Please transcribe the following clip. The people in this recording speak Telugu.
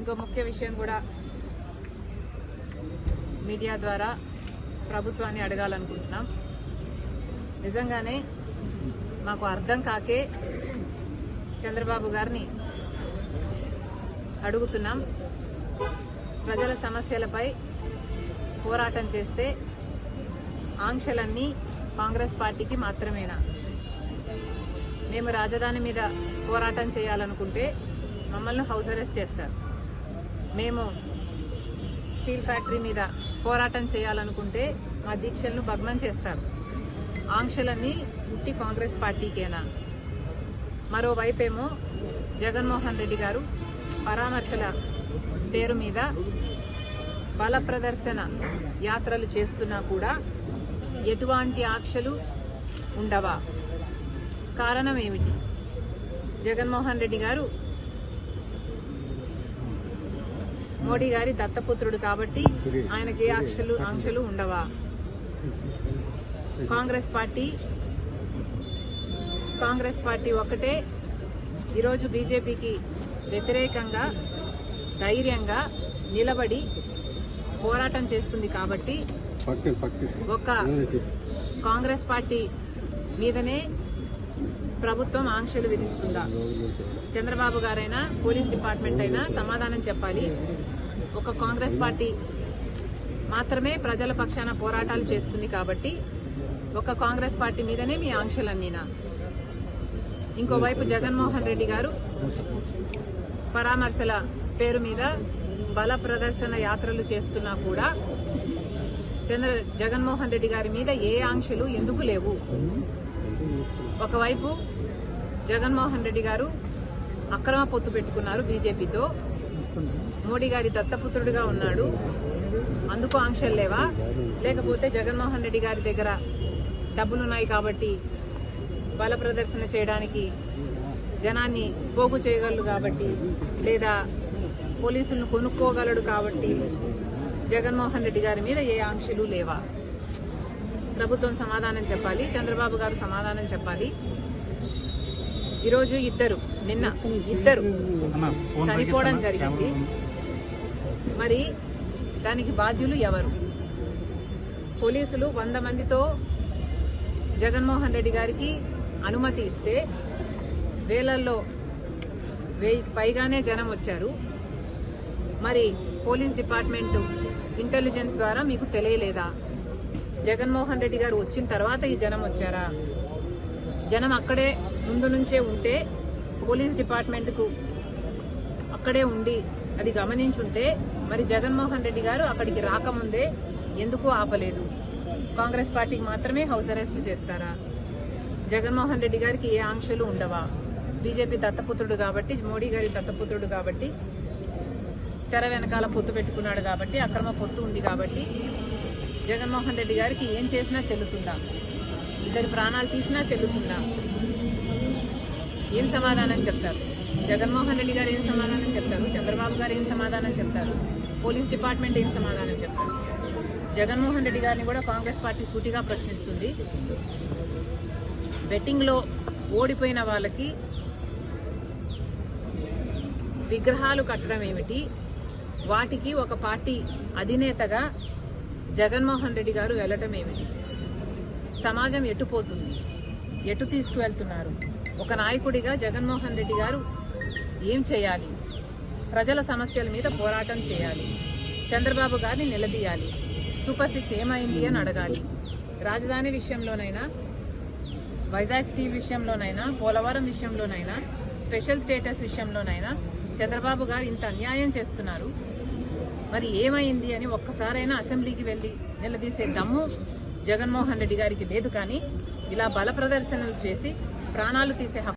ఇంకో ముఖ్య విషయం కూడా మీడియా ద్వారా ప్రభుత్వాన్ని అడగాలనుకుంటున్నాం. నిజంగానే మాకు అర్థం కాకే చంద్రబాబు గారిని అడుగుతున్నాం. ప్రజల సమస్యలపై పోరాటం చేస్తే ఆంక్షలన్నీ కాంగ్రెస్ పార్టీకి మాత్రమేనా? మేము రాజధాని మీద పోరాటం చేయాలనుకుంటే మమ్మల్ని హౌస్ అరెస్ట్ చేస్తారు. మేము స్టీల్ ఫ్యాక్టరీ మీద పోరాటం చేయాలనుకుంటే మా దీక్షలను భగ్నం చేస్తారు. ఆంక్షలన్నీ ఉట్టి కాంగ్రెస్ పార్టీకేనా? మరోవైపేమో జగన్మోహన్ రెడ్డి గారు పరామర్శల పేరు మీద బల ప్రదర్శన యాత్రలు చేస్తున్నా కూడా ఎటువంటి ఆంక్షలు ఉండవా? కారణం ఏమిటి? జగన్మోహన్ రెడ్డి గారు మోడీ గారి దత్తపుత్రుడు కాబట్టి ఆయనకి ఆంక్షలు ఉండవా? కాంగ్రెస్ పార్టీ ఒక్కటే ఈరోజు బీజేపీకి వ్యతిరేకంగా ధైర్యంగా నిలబడి పోరాటం చేస్తుంది కాబట్టి ఒక కాంగ్రెస్ పార్టీ మీదనే ప్రభుత్వం ఆంక్షలు విధిస్తుందా? చంద్రబాబు గారైనా పోలీస్ డిపార్ట్మెంట్ అయినా సమాధానం చెప్పాలి. ఒక కాంగ్రెస్ పార్టీ మాత్రమే ప్రజల పక్షాన పోరాటాలు చేస్తుంది కాబట్టి ఒక కాంగ్రెస్ పార్టీ మీదనే మీ ఆంక్షలన్నీనా? ఇంకోవైపు జగన్మోహన్ రెడ్డి గారు పరామర్శల పేరు మీద బల ప్రదర్శన యాత్రలు చేస్తున్నా కూడా జగన్మోహన్ రెడ్డి గారి మీద ఏ ఆంక్షలు ఎందుకు లేవు? ఒకవైపు జగన్మోహన్ రెడ్డి గారు అక్రమ పొత్తు పెట్టుకున్నారు బీజేపీతో, మోడీ గారి దత్తపుత్రుడిగా ఉన్నాడు, అందుకు ఆంక్షలు లేవా? లేకపోతే జగన్మోహన్ రెడ్డి గారి దగ్గర డబ్బులున్నాయి కాబట్టి బల ప్రదర్శన చేయడానికి జనాన్ని పోగు చేయగలడు కాబట్టి, లేదా పోలీసులను కొనుక్కోగలడు కాబట్టి జగన్మోహన్ రెడ్డి గారి మీద ఏ ఆంక్షలు లేవా? ప్రభుత్వం సమాధానం చెప్పాలి. చంద్రబాబు గారు సమాధానం చెప్పాలి. ఈరోజు నిన్న ఇద్దరు చనిపోవడం జరిగింది. మరి దానికి బాధ్యులు ఎవరు? పోలీసులు 100 మందితో జగన్మోహన్ రెడ్డి గారికి అనుమతి ఇస్తే వేలల్లో 1000కి పైగానే జనం వచ్చారు. మరి పోలీస్ డిపార్ట్మెంట్ ఇంటెలిజెన్స్ ద్వారా మీకు తెలియలేదా? జగన్మోహన్ రెడ్డి గారు వచ్చిన తర్వాత ఈ జనం వచ్చారా? జనం అక్కడే ముందు నుంచే ఉంటే పోలీస్ డిపార్ట్మెంట్కు అక్కడే ఉండి అది గమనించుంటే మరి జగన్మోహన్ రెడ్డి గారు అక్కడికి రాకముందే ఎందుకు ఆపలేదు? కాంగ్రెస్ పార్టీకి మాత్రమే హౌస్ అరెస్టులు చేస్తారా? జగన్మోహన్ రెడ్డి గారికి ఏ ఆంక్షలు ఉండవా? బీజేపీ దత్తపుత్రుడు కాబట్టి, మోడీ గారి దత్తపుత్రుడు కాబట్టి, తెర వెనకాల పొత్తు పెట్టుకున్నాడు కాబట్టి, అక్రమ పొత్తు ఉంది కాబట్టి జగన్మోహన్ రెడ్డి గారికి ఏం చేసినా చెల్లుతుందా? ఇద్దరు ప్రాణాలు తీసినా చెల్లుతుందా? ఏం సమాధానం చెప్తారు? జగన్మోహన్ రెడ్డి గారు ఏం సమాధానం చెప్తారు? చంద్రబాబు గారు ఏం సమాధానం చెప్తారు? పోలీస్ డిపార్ట్మెంట్ ఏం సమాధానం చెప్తారు? జగన్మోహన్ రెడ్డి గారిని కూడా కాంగ్రెస్ పార్టీ సూటిగా ప్రశ్నిస్తుంది. బెట్టింగ్లో ఓడిపోయిన వాళ్ళకి విగ్రహాలు కట్టడం ఏమిటి? వాటికి ఒక పార్టీ అధినేతగా జగన్మోహన్ రెడ్డి గారు వెళ్లటం ఏమిటి? సమాజం ఎటుపోతుంది? ఎటు తీసుకువెళ్తున్నారు? ఒక నాయకుడిగా జగన్మోహన్ రెడ్డి గారు ఏం చేయాలి? ప్రజల సమస్యల మీద పోరాటం చేయాలి. చంద్రబాబు గారిని నిలదీయాలి. సూపర్ 6 ఏమైంది అని అడగాలి. రాజధాని విషయంలోనైనా, వైజాగ్ స్టీల్ విషయంలోనైనా, పోలవరం విషయంలోనైనా, స్పెషల్ స్టేటస్ విషయంలోనైనా చంద్రబాబు గారు ఇంత అన్యాయం చేస్తున్నారు. మరి ఏమైంది అని ఒక్కసారైనా అసెంబ్లీకి వెళ్లి నిలదీసే దమ్ము జగన్మోహన్ రెడ్డి గారికి లేదు. కానీ ఇలా బల ప్రదర్శనలు చేసి ప్రాణాలు తీసే